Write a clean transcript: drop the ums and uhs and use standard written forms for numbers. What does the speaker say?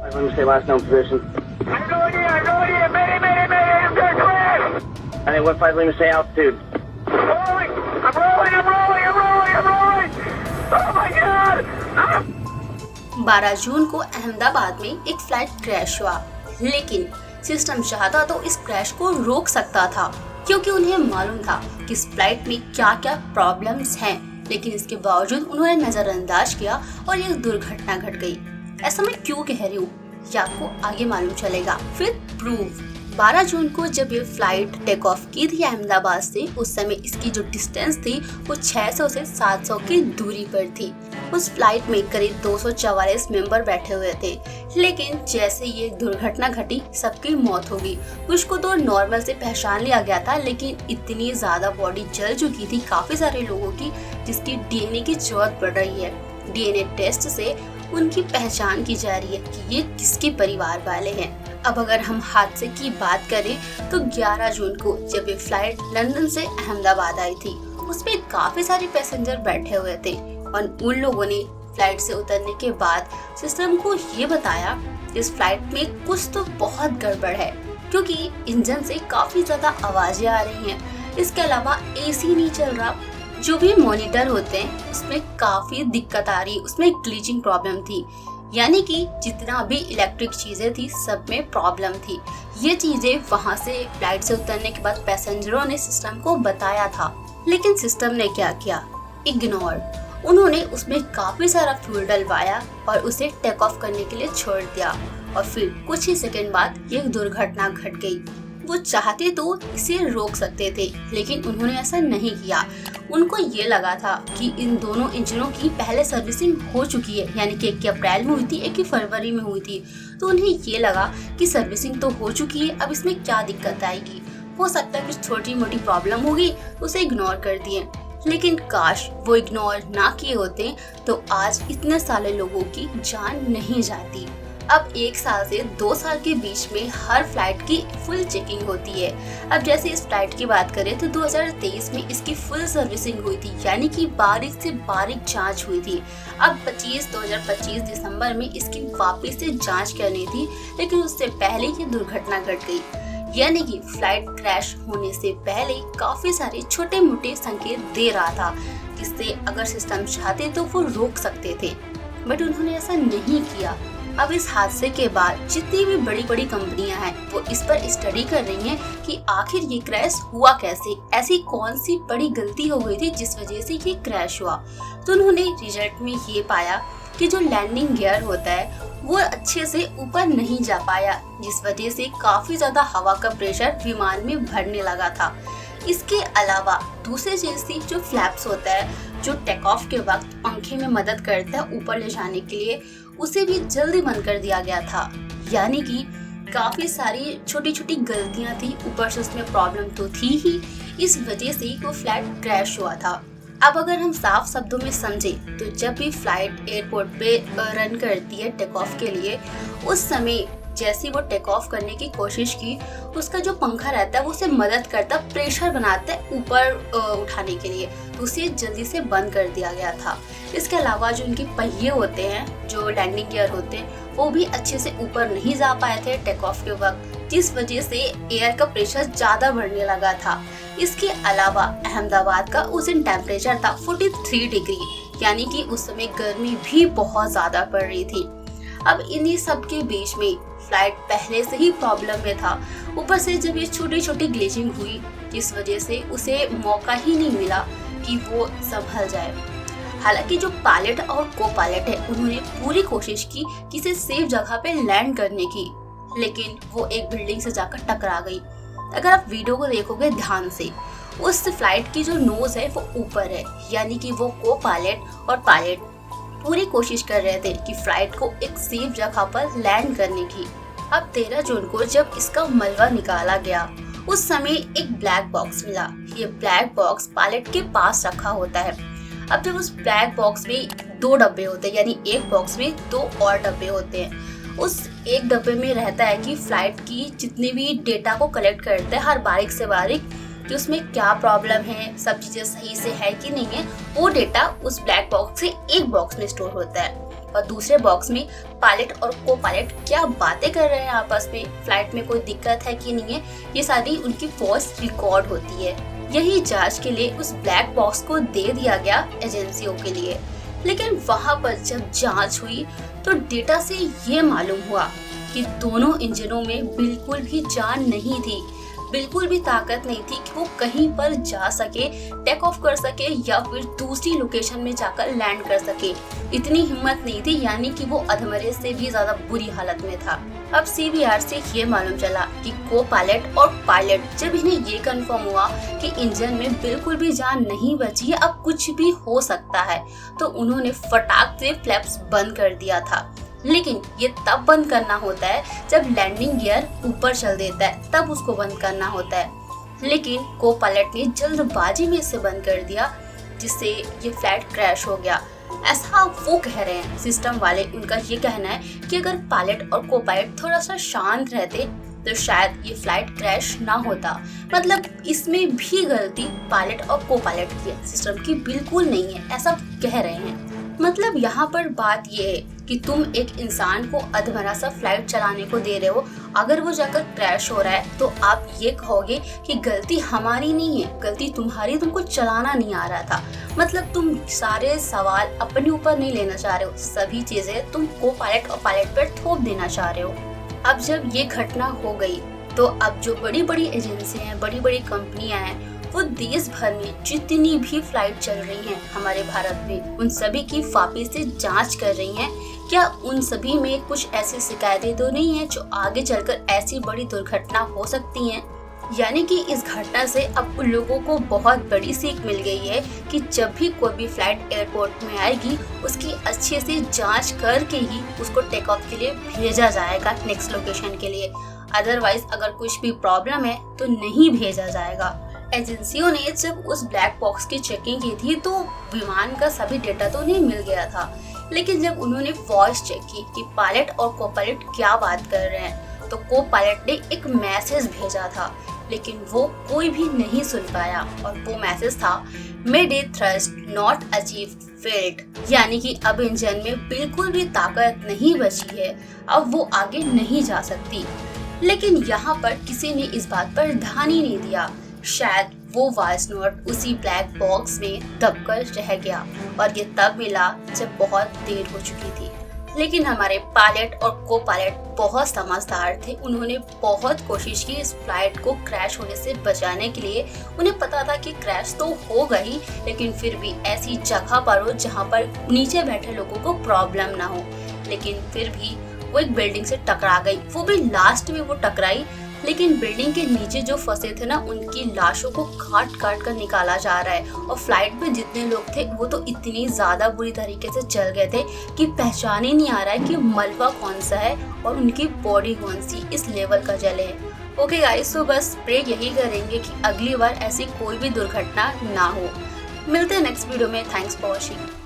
Let me stay last known position. I have no idea. Mayday, I'm gonna crash. I think 15, let me stay altitude. Rolling. Oh my God. 12 जून को अहमदाबाद में एक flight crash हुआ, लेकिन system चाहता तो इस crash को रोक सकता था, क्योंकि उन्हें मालूम था कि इस फ्लाइट में क्या क्या प्रॉब्लम्स हैं, लेकिन इसके बावजूद उन्होंने नजरअंदाज किया और यह दुर्घटना घट गई। ऐसा मैं क्यों कह रही हूँ ये आपको आगे मालूम चलेगा। फिर प्रूफ 12 जून को जब ये फ्लाइट टेक ऑफ की थी अहमदाबाद से, उस समय इसकी जो डिस्टेंस थी वो 600 से 700 की दूरी पर थी। उस फ्लाइट में करीब 244 मेंबर बैठे हुए थे, लेकिन जैसे ये दुर्घटना घटी सबकी मौत हो गई। कुछ को तो नॉर्मल से पहचान लिया गया था, लेकिन इतनी ज्यादा बॉडी जल चुकी थी काफी सारे लोगों की, जिसकी डीएनए की जरूरत पड़ रही है। डीएनए टेस्ट से उनकी पहचान की जा रही है कि ये किसके परिवार वाले हैं। अब अगर हम हादसे की बात करें तो 11 जून को जब ये फ्लाइट लंदन से अहमदाबाद आई थी, उसमें काफी सारे पैसेंजर बैठे हुए थे और उन लोगों ने फ्लाइट से उतरने के बाद सिस्टम को ये बताया इस फ्लाइट में कुछ तो बहुत गड़बड़ है, क्योंकि इंजन से काफी ज्यादा आवाजें आ रही हैं। इसके अलावा एसी नहीं चल रहा, जो भी मॉनिटर होते हैं उसमें काफी दिक्कत आ रही, उसमें ग्लिचिंग प्रॉब्लम थी, यानी कि जितना भी इलेक्ट्रिक चीजें थी सब में प्रॉब्लम थी। ये चीजें वहां से फ्लाइट से उतरने के बाद पैसेंजरों ने सिस्टम को बताया था, लेकिन सिस्टम ने क्या किया, इग्नोर। उन्होंने उसमें काफी सारा फ्यूल डलवाया और उसे टेक ऑफ करने के लिए छोड़ दिया, और फिर कुछ ही सेकंड बाद ये दुर्घटना घट गई। वो चाहते तो इसे रोक सकते थे, लेकिन उन्होंने ऐसा नहीं किया। उनको ये लगा था कि इन दोनों इंजनों की पहले सर्विसिंग हो चुकी है, यानी कि 1 अप्रैल में हुई थी, 1 फरवरी में हुई थी, तो उन्हें ये लगा कि सर्विसिंग तो हो चुकी है, अब इसमें क्या दिक्कत आएगी, हो सकता है कुछ छोटी मोटी प्रॉब्लम होगी, उसे इग्नोर कर दिए। लेकिन काश वो इग्नोर ना किए होते तो आज इतने सारे लोगों की जान नहीं जाती। अब 1 साल से 2 साल के बीच में हर फ्लाइट की फुल चेकिंग होती है। अब जैसे इस फ्लाइट की बात करें तो 2023 में इसकी फुल सर्विसिंग हुई थी, यानी कि बारीक से बारीक जांच हुई थी। अब 2025 दिसंबर में इसकी वापस से जांच करनी थी, लेकिन उससे पहले ही दुर्घटना घट गई। यानी कि फ्लाइट क्रैश होने से पहले काफी सारे छोटे मोटे संकेत दे रहा था, जिससे अगर सिस्टम चाहते तो वो रोक सकते थे, बट उन्होंने ऐसा नहीं किया। अब इस हादसे के बाद जितनी भी बड़ी बड़ी कंपनियां हैं वो इस पर स्टडी कर रही हैं कि आखिर ये क्रैश हुआ कैसे, ऐसी कौन सी बड़ी गलती हो गई थी जिस वजह से ये क्रैश हुआ। तो उन्होंने रिजल्ट में ये पाया कि जो लैंडिंग गियर होता है वो अच्छे से ऊपर नहीं जा पाया, जिस वजह से काफी ज्यादा हवा का प्रेशर विमान में भरने लगा था। इसके अलावा दूसरी चीज थी जो फ्लैप्स होता है, जो टेक ऑफ के वक्त पंखे में मदद करता है ऊपर ले जाने के लिए, उसे भी जल्दी बंद कर दिया गया था। यानी कि काफी सारी छोटी छोटी गलतियां थी, ऊपर से उसमें प्रॉब्लम तो थी ही, इस वजह से वो फ्लाइट क्रैश हुआ था। अब अगर हम साफ शब्दों में समझे तो जब भी फ्लाइट एयरपोर्ट पे रन करती है टेक ऑफ के लिए, उस समय जैसे वो टेक ऑफ करने की कोशिश की, उसका जो पंखा रहता है वो उसे मदद करता, प्रेशर बनाता है ऊपर उठाने के लिए, तो उसे जल्दी से बंद कर दिया गया था। इसके अलावा जो उनके पहिए होते हैं, जो लैंडिंग गियर होते हैं, वो भी अच्छे से ऊपर नहीं जा पाए थे टेक ऑफ के वक्त, जिस वजह से एयर का प्रेशर ज्यादा बढ़ने लगा था। इसके अलावा अहमदाबाद का उस दिन टेम्परेचर था 43 डिग्री, यानी कि उस समय गर्मी भी बहुत ज्यादा पड़ रही थी। अब इन्हीं सब के बीच में फ्लाइट पहले से ही प्रॉब्लम में था, ऊपर से जब ये छोटी छोटी ग्लिचिंग हुई, जिस वजह से उसे मौका ही नहीं मिला कि वो संभल जाए। हालांकि जो पायलट और को पायलट है उन्होंने पूरी कोशिश की किसी सेफ जगह पे लैंड करने की, लेकिन वो एक बिल्डिंग से जाकर टकरा गई। अगर आप वीडियो को देखोगे ध्यान से, उस फ्लाइट की जो नोज है वो ऊपर है, यानी कि वो को पायलट और पायलट पूरी कोशिश कर रहे थे कि फ्लाइट को एक सेफ जगह पर लैंड करने की। अब 13 जून को जब इसका मलबा निकाला गया, उस समय एक ब्लैक बॉक्स मिला। ये ब्लैक बॉक्स पायलट के पास रखा होता है। अब जब उस ब्लैक बॉक्स में 2 डब्बे होते हैं, यानी एक बॉक्स में 2 और डब्बे होते हैं। उस एक डब्बे में रहता है कि फ्लाइट की जितने भी डेटा को कलेक्ट करते हैं, हर बारीक से बारीक, कि उसमें क्या प्रॉब्लम है, सब चीजें सही से है कि नहीं है, वो डेटा उस ब्लैक बॉक्स से एक बॉक्स में स्टोर होता है। और दूसरे बॉक्स में पायलट और को पायलट क्या बातें कर रहे हैं आपस में, फ्लाइट में कोई दिक्कत है कि नहीं है, ये सारी उनकी वॉइस रिकॉर्ड होती है। यही जांच के लिए उस ब्लैक बॉक्स को दे दिया गया एजेंसियों के लिए। लेकिन वहां पर जब जांच हुई तो डेटा से ये मालूम हुआ कि दोनों इंजनों में बिल्कुल भी जान नहीं थी, बिल्कुल भी ताकत नहीं थी कि वो कहीं पर जा सके, टेक ऑफ कर सके या फिर दूसरी लोकेशन में जाकर लैंड कर सके। इतनी हिम्मत नहीं थी, यानी कि वो अधमरे से भी ज्यादा बुरी हालत में था। अब CBR से ये मालूम चला कि को पायलट और पायलट जब इन्हें ये कंफर्म हुआ कि इंजन में बिल्कुल भी जान नहीं बची है, अब कुछ भी हो सकता है, तो उन्होंने फटाक से फ्लैप्स बंद कर दिया था। लेकिन ये तब बंद करना होता है जब लैंडिंग गियर ऊपर चल देता है, तब उसको बंद करना होता है। लेकिन को पायलट ने जल्दबाजी में इसे बंद कर दिया, जिससे ये फ्लाइट क्रैश हो गया। ऐसा वो कह रहे हैं सिस्टम वाले। उनका ये कहना है कि अगर पायलट और को पायलट थोड़ा सा शांत रहते तो शायद ये फ्लाइट क्रैश ना होता। मतलब इसमें भी गलती पायलट और को पायलट की है, सिस्टम की बिल्कुल नहीं है, ऐसा कह रहे हैं। मतलब यहाँ पर बात ये है कि तुम एक इंसान को अधमरा सा फ्लाइट चलाने को दे रहे हो, अगर वो जाकर क्रैश हो रहा है तो आप ये कहोगे कि गलती हमारी नहीं है, गलती तुम्हारी, तुमको चलाना नहीं आ रहा था। मतलब तुम सारे सवाल अपने ऊपर नहीं लेना चाह रहे हो, सभी चीजें तुम को पायलट और पायलट पर थोप देना चाह रहे हो। अब जब ये घटना हो गई तो अब जो बड़ी बड़ी एजेंसियां हैं, बड़ी बड़ी कंपनियां हैं, वो देश भर में जितनी भी फ्लाइट चल रही हैं हमारे भारत में, उन सभी की वापस से जांच कर रही हैं। क्या उन सभी में कुछ ऐसी शिकायतें तो नहीं है जो आगे चलकर ऐसी बड़ी दुर्घटना हो सकती हैं? यानी कि इस घटना से अब उन लोगों को बहुत बड़ी सीख मिल गई है कि जब भी कोई भी फ्लाइट एयरपोर्ट में आएगी, उसकी अच्छे से जांच करके ही उसको टेक ऑफ के लिए भेजा जाएगा नेक्स्ट लोकेशन के लिए। अदरवाइज अगर कुछ भी प्रॉब्लम है तो नहीं भेजा जाएगा। एजेंसियों ने जब उस ब्लैक बॉक्स की चेकिंग की थी तो विमान का सभी डेटा तो नहीं मिल गया था, लेकिन जब उन्होंने वॉइस चेक की कि पायलट और को पायलट क्या बात कर रहे हैं, तो को पायलट ने एक मैसेज भेजा था, लेकिन वो कोई भी नहीं सुन पाया। और वो मैसेज था मेडे थ्रस्ट नॉट अचीव फेल्ड, यानी कि अब इंजन में बिल्कुल भी ताकत नहीं बची है, अब वो आगे नहीं जा सकती। लेकिन यहाँ पर किसी ने इस बात पर ध्यान ही नहीं दिया। शायद वो वॉइस नोट उसी ब्लैक बॉक्स में दबकर रह गया और ये तब मिला जब बहुत देर हो चुकी थी। लेकिन हमारे पायलट और को पायलट बहुत समझदार थे, उन्होंने बहुत कोशिश की इस फ्लाइट को क्रैश होने से बचाने के लिए। उन्हें पता था कि क्रैश तो होगा ही, लेकिन फिर भी ऐसी जगह पर हो जहाँ पर नीचे बैठे लोगों को प्रॉब्लम ना हो। लेकिन फिर भी वो एक बिल्डिंग से टकरा गई, वो भी लास्ट में वो टकराई, लेकिन बिल्डिंग के नीचे जो फंसे थे ना, उनकी लाशों को काट काट कर निकाला जा रहा है। और फ्लाइट में जितने लोग थे वो तो इतनी ज्यादा बुरी तरीके से जल गए थे कि पहचान ही नहीं आ रहा है कि मलबा कौन सा है और उनकी बॉडी कौन सी, इस लेवल का जले है। ओके गाइस, तो बस प्रे यही करेंगे कि अगली बार ऐसी कोई भी दुर्घटना ना हो। मिलते हैं नेक्स्ट वीडियो में। Thanks for watching.